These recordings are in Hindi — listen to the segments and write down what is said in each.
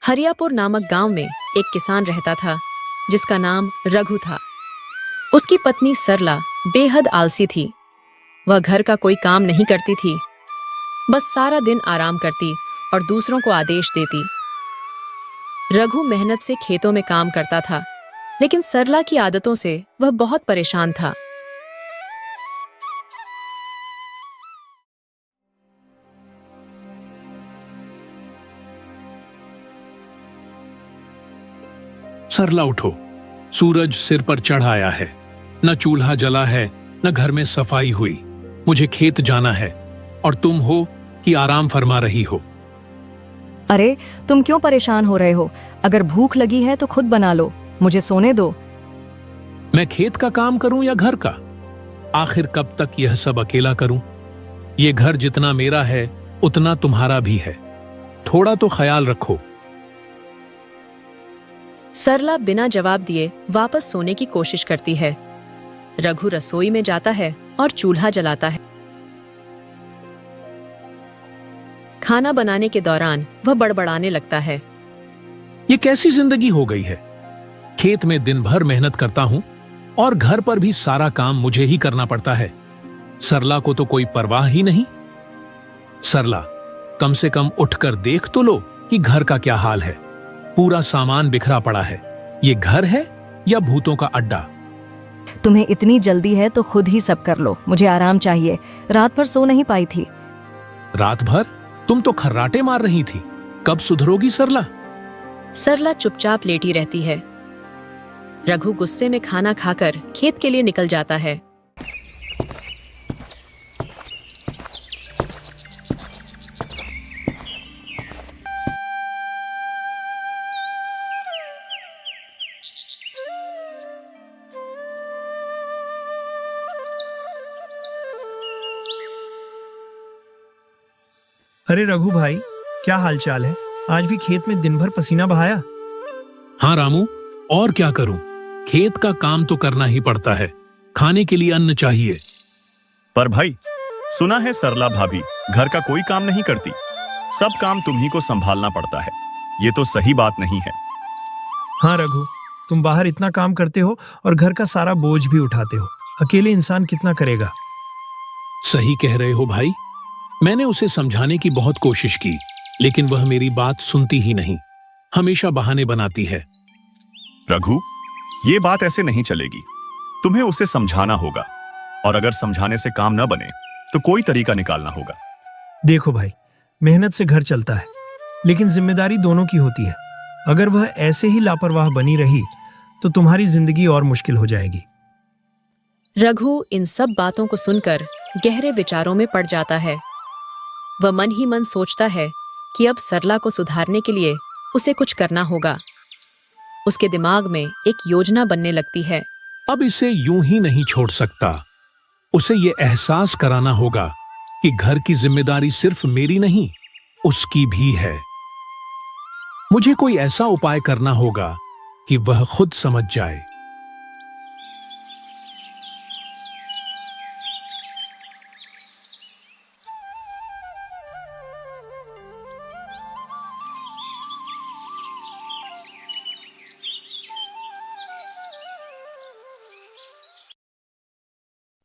हरियापुर नामक गांव में एक किसान रहता था जिसका नाम रघु था। उसकी पत्नी सरला बेहद आलसी थी। वह घर का कोई काम नहीं करती थी, बस सारा दिन आराम करती और दूसरों को आदेश देती। रघु मेहनत से खेतों में काम करता था, लेकिन सरला की आदतों से वह बहुत परेशान था। सरला उठो, सूरज सिर पर चढ़ आया है। न चूल्हा जला है, न घर में सफाई हुई। मुझे खेत जाना है और तुम हो कि आराम फरमा रही हो। अरे तुम क्यों परेशान हो रहे हो? अगर भूख लगी है तो खुद बना लो, मुझे सोने दो। मैं खेत का काम करूं या घर का? आखिर कब तक यह सब अकेला करूं? ये घर जितना मेरा है उतना तुम्हारा भी है। थोड़ा तो ख्याल रखो। सरला बिना जवाब दिए वापस सोने की कोशिश करती है। रघु रसोई में जाता है और चूल्हा जलाता है। खाना बनाने के दौरान वह बड़बड़ाने लगता है। ये कैसी जिंदगी हो गई है? खेत में दिन भर मेहनत करता हूं और घर पर भी सारा काम मुझे ही करना पड़ता है। सरला को तो कोई परवाह ही नहीं। सरला, कम से कम उठकर देख तो लो कि घर का क्या हाल है। पूरा सामान बिखरा पड़ा है। ये घर है या भूतों का अड्डा? तुम्हें इतनी जल्दी है तो खुद ही सब कर लो, मुझे आराम चाहिए। रात भर सो नहीं पाई थी। रात भर? तुम तो खर्राटे मार रही थी। कब सुधरोगी सरला? सरला चुपचाप लेटी रहती है। रघु गुस्से में खाना खाकर खेत के लिए निकल जाता है। अरे रघु भाई, क्या हालचाल है? आज भी खेत में दिन भर पसीना बहाया। हाँ रामू, और क्या करूं? खेत का काम तो करना ही पड़ता है। खाने के लिए अन्न चाहिए। पर भाई, सुना है सरला भाभी घर का कोई काम नहीं करती। सब काम तुम्ही को संभालना पड़ता है। ये तो सही बात नहीं है। हाँ रघु, तुम बाहर इतना काम करते हो और घर का सारा बोझ भी उठाते हो। अकेले इंसान कितना करेगा? सही कह रहे हो भाई। मैंने उसे समझाने की बहुत कोशिश की, लेकिन वह मेरी बात सुनती ही नहीं। हमेशा बहाने बनाती है। रघु, ये बात ऐसे नहीं चलेगी। तुम्हें उसे समझाना होगा, और अगर समझाने से काम न बने तो कोई तरीका निकालना होगा। देखो भाई, मेहनत से घर चलता है, लेकिन जिम्मेदारी दोनों की होती है। अगर वह ऐसे ही लापरवाह बनी रही तो तुम्हारी जिंदगी और मुश्किल हो जाएगी। रघु इन सब बातों को सुनकर गहरे विचारों में पड़ जाता है। वह मन ही मन सोचता है कि अब सरला को सुधारने के लिए उसे कुछ करना होगा। उसके दिमाग में एक योजना बनने लगती है। अब इसे यूं ही नहीं छोड़ सकता। उसे ये एहसास कराना होगा कि घर की जिम्मेदारी सिर्फ मेरी नहीं, उसकी भी है। मुझे कोई ऐसा उपाय करना होगा कि वह खुद समझ जाए।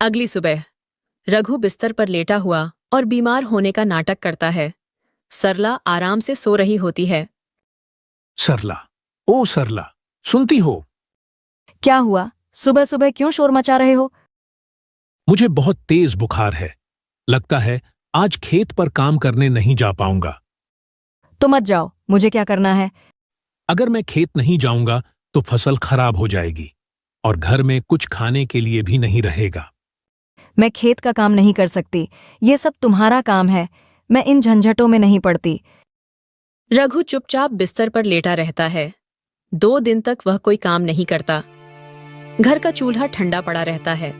अगली सुबह रघु बिस्तर पर लेटा हुआ और बीमार होने का नाटक करता है। सरला आराम से सो रही होती है। सरला, ओ सरला, सुनती हो? क्या हुआ? सुबह सुबह क्यों शोर मचा रहे हो? मुझे बहुत तेज बुखार है। लगता है आज खेत पर काम करने नहीं जा पाऊंगा। तो मत जाओ, मुझे क्या करना है? अगर मैं खेत नहीं जाऊंगा तो फसल खराब हो जाएगी और घर में कुछ खाने के लिए भी नहीं रहेगा। मैं खेत का काम नहीं कर सकती। ये सब तुम्हारा काम है। मैं इन झंझटों में नहीं पड़ती। रघु चुपचाप बिस्तर पर लेटा रहता है। 2 दिन तक वह कोई काम नहीं करता। घर का चूल्हा ठंडा पड़ा रहता है।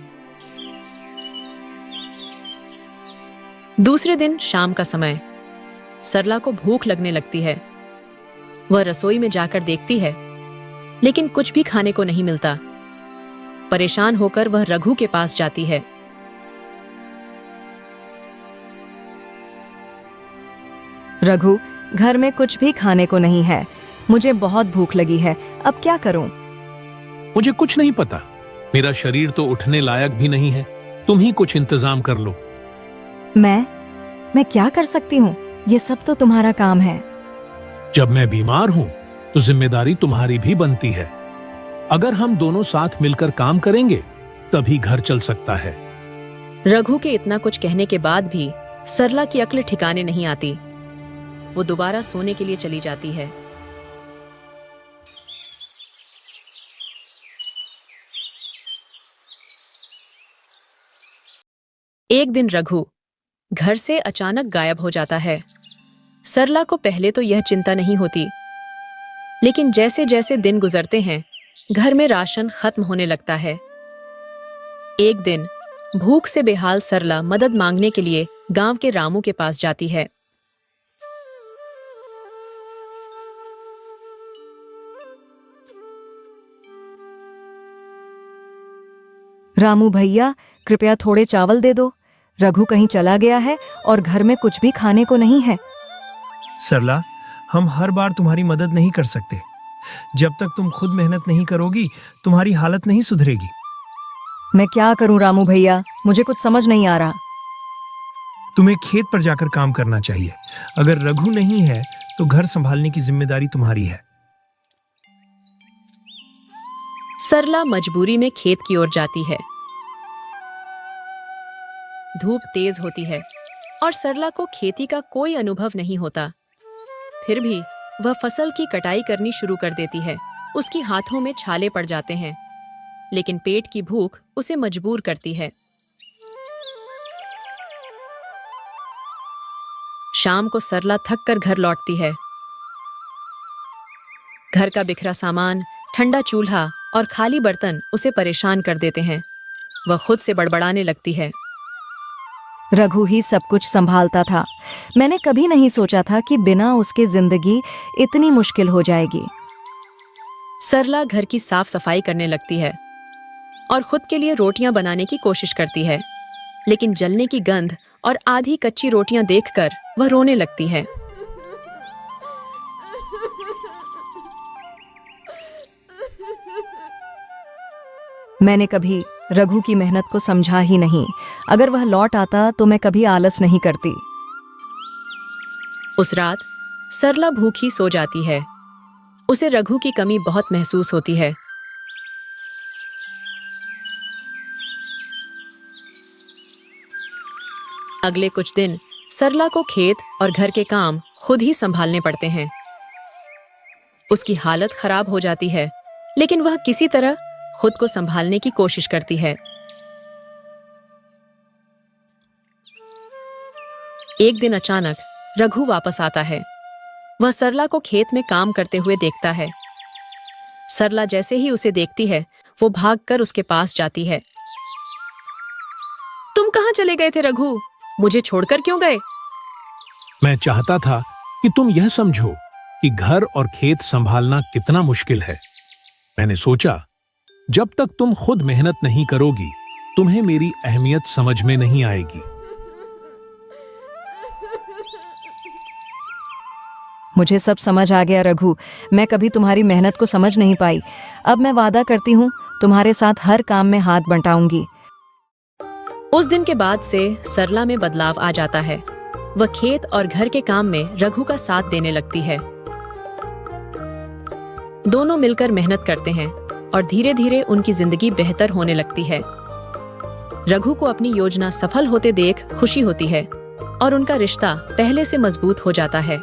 दूसरे दिन शाम का समय, सरला को भूख लगने लगती है। वह रसोई में जाकर देखती है, लेकिन कुछ भी खाने को नहीं मिलता। परेशान होकर वह रघु के पास जाती है। रघु, घर में कुछ भी खाने को नहीं है। मुझे बहुत भूख लगी है, अब क्या करूं? मुझे कुछ नहीं पता। मेरा शरीर तो उठने लायक भी नहीं है। तुम ही कुछ इंतजाम कर लो। मैं क्या कर सकती हूँ? ये सब तो तुम्हारा काम है। जब मैं बीमार हूं तो जिम्मेदारी तुम्हारी भी बनती है। अगर हम दोनों साथ मिलकर काम करेंगे तभी घर चल सकता है। रघु के इतना कुछ कहने के बाद भी सरला की अक्ल ठिकाने नहीं आती। वो दोबारा सोने के लिए चली जाती है। एक दिन रघु घर से अचानक गायब हो जाता है। सरला को पहले तो यह चिंता नहीं होती, लेकिन जैसे जैसे दिन गुजरते हैं घर में राशन खत्म होने लगता है। एक दिन भूख से बेहाल सरला मदद मांगने के लिए गांव के रामू के पास जाती है। रामू भैया, कृपया थोड़े चावल दे दो। रघु कहीं चला गया है और घर में कुछ भी खाने को नहीं है। सरला, हम हर बार तुम्हारी मदद नहीं कर सकते। जब तक तुम खुद मेहनत नहीं करोगी तुम्हारी हालत नहीं सुधरेगी। मैं क्या करूं रामू भैया, मुझे कुछ समझ नहीं आ रहा। तुम्हें खेत पर जाकर काम करना चाहिए। अगर रघु नहीं है तो घर संभालने की जिम्मेदारी तुम्हारी है। सरला मजबूरी में खेत की ओर जाती है। धूप तेज होती है और सरला को खेती का कोई अनुभव नहीं होता। फिर भी वह फसल की कटाई करनी शुरू कर देती है। उसकी हाथों में छाले पड़ जाते हैं, लेकिन पेट की भूख उसे मजबूर करती है। शाम को सरला थक कर घर लौटती है। घर का बिखरा सामान, ठंडा चूल्हा और खाली बर्तन उसे परेशान कर देते हैं। वह खुद से बड़बड़ाने लगती है। रघु ही सब कुछ संभालता था। मैंने कभी नहीं सोचा था कि बिना उसके जिंदगी इतनी मुश्किल हो जाएगी। सरला घर की साफ सफाई करने लगती है और खुद के लिए रोटियां बनाने की कोशिश करती है, लेकिन जलने की गंध और आधी कच्ची रोटियां देखकर वह रोने लगती है। मैंने कभी रघु की मेहनत को समझा ही नहीं। अगर वह लौट आता तो मैं कभी आलस नहीं करती। उस रात सरला भूखी सो जाती है। उसे रघु की कमी बहुत महसूस होती है। अगले कुछ दिन सरला को खेत और घर के काम खुद ही संभालने पड़ते हैं। उसकी हालत खराब हो जाती है, लेकिन वह किसी तरह खुद को संभालने की कोशिश करती है। एक दिन अचानक रघु वापस आता है। वह सरला को खेत में काम करते हुए देखता है। सरला जैसे ही उसे देखती है वो भागकर उसके पास जाती है। तुम कहां चले गए थे रघु? मुझे छोड़कर क्यों गए? मैं चाहता था कि तुम यह समझो कि घर और खेत संभालना कितना मुश्किल है। मैंने सोचा जब तक तुम खुद मेहनत नहीं करोगी तुम्हें मेरी अहमियत समझ में नहीं आएगी। मुझे सब समझ आ गया रघु। मैं कभी तुम्हारी मेहनत को समझ नहीं पाई। अब मैं वादा करती हूँ तुम्हारे साथ हर काम में हाथ बंटाऊंगी। उस दिन के बाद से सरला में बदलाव आ जाता है। वह खेत और घर के काम में रघु का साथ देने लगती है। दोनों मिलकर मेहनत करते हैं और धीरे धीरे उनकी जिंदगी बेहतर होने लगती है। रघु को अपनी योजना सफल होते देख खुशी होती है और उनका रिश्ता पहले से मजबूत हो जाता है।